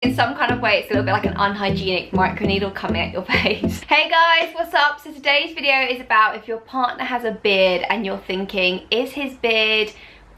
In some kind of way, it's a little bit like an unhygienic microneedle coming at your face. Hey guys, what's up? So today's video is about if your partner has a beard and you're thinking, is his beard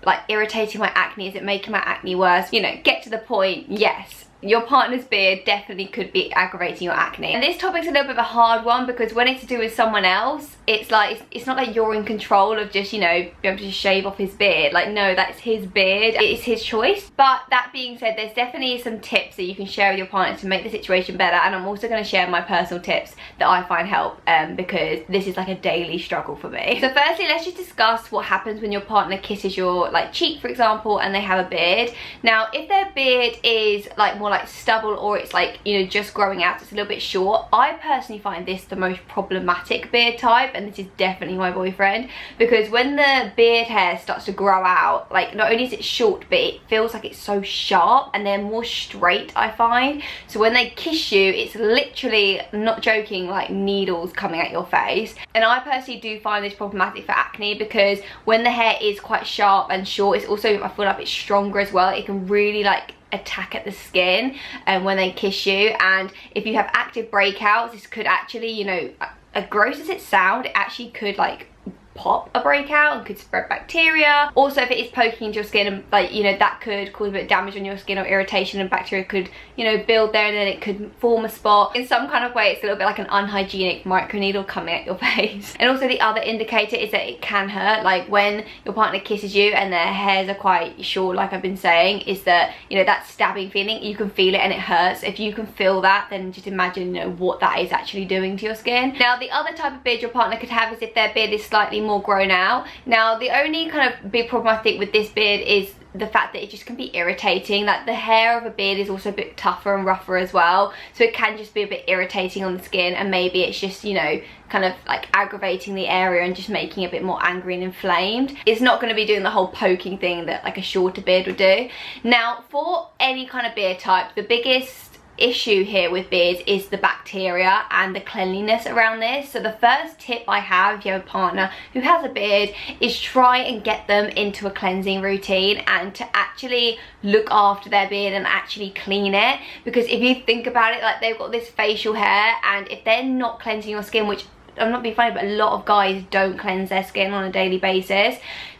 like irritating my acne? Is it making my acne worse? You know, get to the point. Yes, your partner's beard definitely could be aggravating your acne. And this topic's a little bit of a hard one because when it's to do with someone else, it's like, it's not like you're in control of just, you know, be able to just shave off his beard. Like, no, that's his beard. It's his choice. But that being said, there's definitely some tips that you can share with your partner to make the situation better. And I'm also going to share my personal tips that I find help because this is like a daily struggle for me. So firstly, let's just discuss what happens when your partner kisses your like cheek, for example, and they have a beard. Now, if their beard is like more like stubble, or it's like, you know, just growing out, it's a little bit short, I personally find this the most problematic beard type, and this is definitely my boyfriend, because when the beard hair starts to grow out, like not only is it short, but it feels like it's so sharp and they're more straight, I find. So when they kiss you, it's literally, not joking, like needles coming at your face. And I personally do find this problematic for acne because when the hair is quite sharp and short, it's also, I feel like it's stronger as well. It can really like attack at the skin and when they kiss you. And if you have active breakouts, this could actually, you know, as gross as it sounds, it actually could like pop a breakout and could spread bacteria. Also, if it is poking into your skin, and like, you know, that could cause a bit of damage on your skin or irritation, and bacteria could, you know, build there and then it could form a spot. In some kind of way, it's a little bit like an unhygienic microneedle coming at your face. And also the other indicator is that it can hurt, like when your partner kisses you and their hairs are quite short, like I've been saying, is that, you know, that stabbing feeling, you can feel it and it hurts. If you can feel that, then just imagine, you know, what that is actually doing to your skin. Now, the other type of beard your partner could have is if their beard is slightly more grown out. Now, the only kind of big problem I think with this beard is the fact that it just can be irritating. Like the hair of a beard is also a bit tougher and rougher as well, so it can just be a bit irritating on the skin, and maybe it's just, you know, kind of like aggravating the area and just making it a bit more angry and inflamed. It's not going to be doing the whole poking thing that like a shorter beard would do. Now, for any kind of beard type, the biggest issue here with beards is the bacteria and the cleanliness around this. So the first tip I have if you have a partner who has a beard is try and get them into a cleansing routine and to actually look after their beard and actually clean it. Because if you think about it, like they've got this facial hair, and if they're not cleansing your skin, which I'm not being funny, but a lot of guys don't cleanse their skin on a daily basis,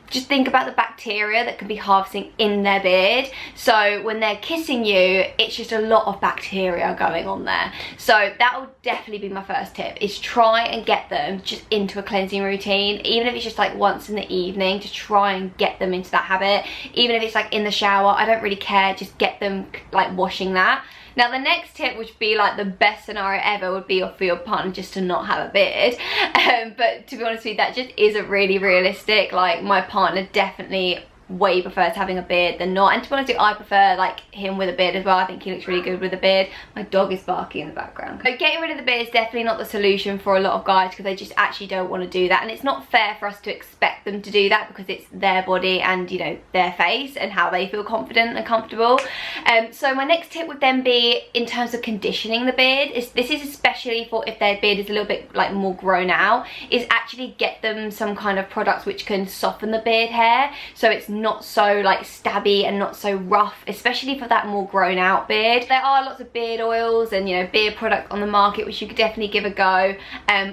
just think about the bacteria that can be harvesting in their beard. So when they're kissing you, it's just a lot of bacteria going on there. So that would definitely be my first tip, is try and get them just into a cleansing routine. Even if it's just like once in the evening, just try and get them into that habit. Even if it's like in the shower, I don't really care, just get them like washing that. Now, the next tip, which would be like the best scenario ever, would be for your partner just to not have a beard. But to be honest with you, that just isn't really realistic. Like, my partner definitely way prefers having a beard than not, and to be honest with you, I prefer like him with a beard as well. I think he looks really good with a beard. My dog is barking in the background. So getting rid of the beard is definitely not the solution for a lot of guys, because they just actually don't want to do that, and it's not fair for us to expect them to do that because it's their body and, you know, their face and how they feel confident and comfortable. So my next tip would then be in terms of conditioning the beard. This is especially for if their beard is a little bit like more grown out, is actually get them some kind of products which can soften the beard hair so it's not so like stabby and not so rough, especially for that more grown out beard. There are lots of beard oils and, you know, beard products on the market which you could definitely give a go,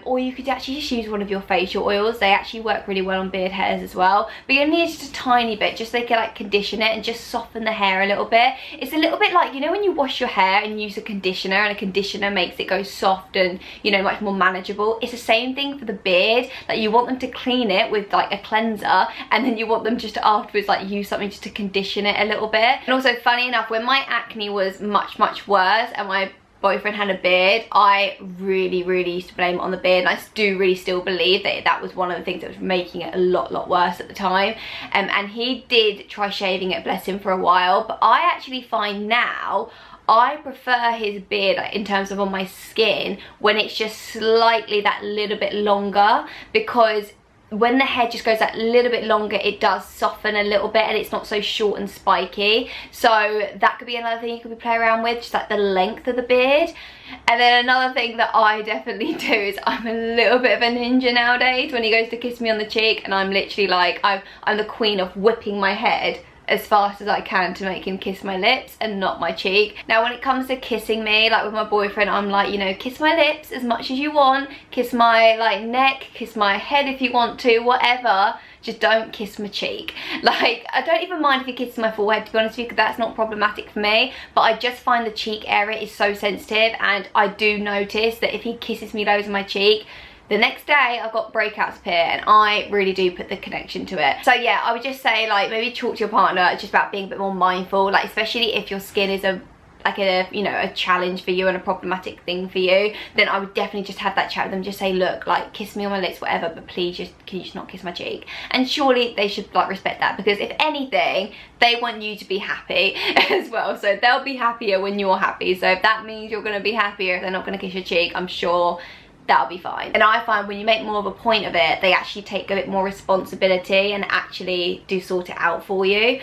or you could actually just use one of your facial oils. They actually work really well on beard hairs as well, but you need just a tiny bit, just so they can like condition it and just soften the hair a little bit. It's a little bit like, you know, when you wash your hair and use a conditioner, and a conditioner makes it go soft and, you know, much more manageable. It's the same thing for the beard. Like, you want them to clean it with like a cleanser, and then you want them just to afterwards like use something just to condition it a little bit. And also, funny enough, when my acne was much worse and my boyfriend had a beard, I really used to blame it on the beard, and I do really still believe that that was one of the things that was making it a lot worse at the time. And he did try shaving it, bless him, for a while, but I actually find now I prefer his beard, like, in terms of on my skin, when it's just slightly that little bit longer, because when the hair just goes that little bit longer, it does soften a little bit and it's not so short and spiky. So that could be another thing you could play around with, just like the length of the beard. And then another thing that I definitely do is I'm a little bit of a ninja nowadays when he goes to kiss me on the cheek, and I'm literally like, I'm the queen of whipping my head as fast as I can to make him kiss my lips and not my cheek. Now when it comes to kissing me, like with my boyfriend, I'm like, you know, kiss my lips as much as you want, kiss my like neck, kiss my head if you want to, whatever, just don't kiss my cheek. Like, I don't even mind if he kisses my forehead, to be honest with you, because that's not problematic for me, but I just find the cheek area is so sensitive, and I do notice that if he kisses me loads on my cheek, the next day I've got breakouts appear, and I really do put the connection to it. So yeah, I would just say, like, maybe talk to your partner just about being a bit more mindful, like especially if your skin is a you know, a challenge for you and a problematic thing for you, then I would definitely just have that chat with them. Just say, look, like, kiss me on my lips, whatever, but please just, can you just not kiss my cheek? And surely they should like respect that, because if anything, they want you to be happy as well, so they'll be happier when you're happy. So if that means you're going to be happier if they're not going to kiss your cheek, I'm sure that'll be fine. And I find when you make more of a point of it, they actually take a bit more responsibility and actually do sort it out for you.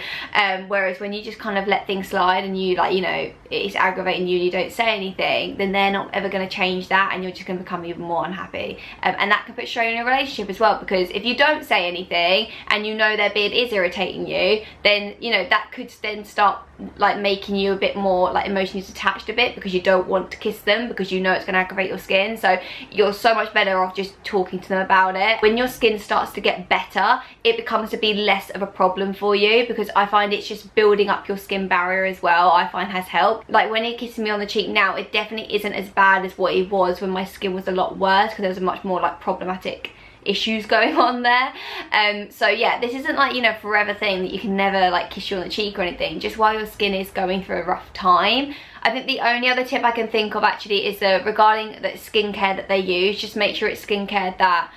Whereas when you just kind of let things slide and you, like, you know, it's aggravating you and you don't say anything, then they're not ever going to change that, and you're just going to become even more unhappy. And that can put strain in a relationship as well, because if you don't say anything and you know their beard is irritating you, then, you know, that could then start like making you a bit more like emotionally detached a bit, because you don't want to kiss them because you know it's going to aggravate your skin. So you're so much better off just talking to them about it. When your skin starts to get better, it becomes to be less of a problem for you, because I find it's just building up your skin barrier as well, I find has helped. Like when he kisses me on the cheek now, it definitely isn't as bad as what it was when my skin was a lot worse, because there was much more like problematic issues going on there. So yeah, this isn't like, you know, forever thing that you can never like kiss you on the cheek or anything, just while your skin is going through a rough time. I think the only other tip I can think of actually is regarding the skincare that they use. Just make sure it's skincare that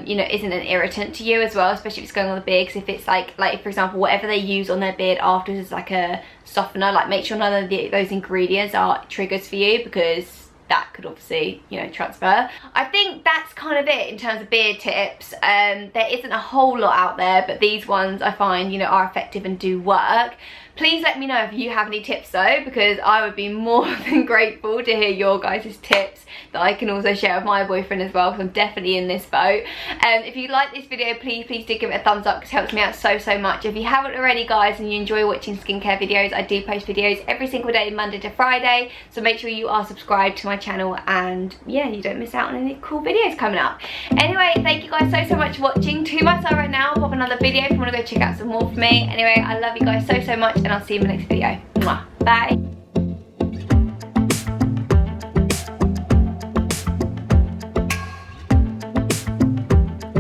you know, isn't an irritant to you as well, especially if it's going on the beard. Because if it's like for example, whatever they use on their beard afterwards is like a softener, like make sure none of those ingredients are triggers for you, because that could obviously, you know, transfer. I think that's kind of it in terms of beard tips. There isn't a whole lot out there, but these ones I find, you know, are effective and do work. Please let me know if you have any tips though, because I would be more than grateful to hear your guys' tips that I can also share with my boyfriend as well, because I'm definitely in this boat. If you like this video, please do give it a thumbs up, because it helps me out so much. If you haven't already, guys, and you enjoy watching skincare videos, I do post videos every single day, Monday to Friday, so make sure you are subscribed to my channel, and yeah, you don't miss out on any cool videos coming up. Anyway, thank you guys so much for watching. 2 months out right now, I'll pop another video if you want to go check out some more from me. Anyway, I love you guys so much, and I'll see you in my next video. Mwah. Bye.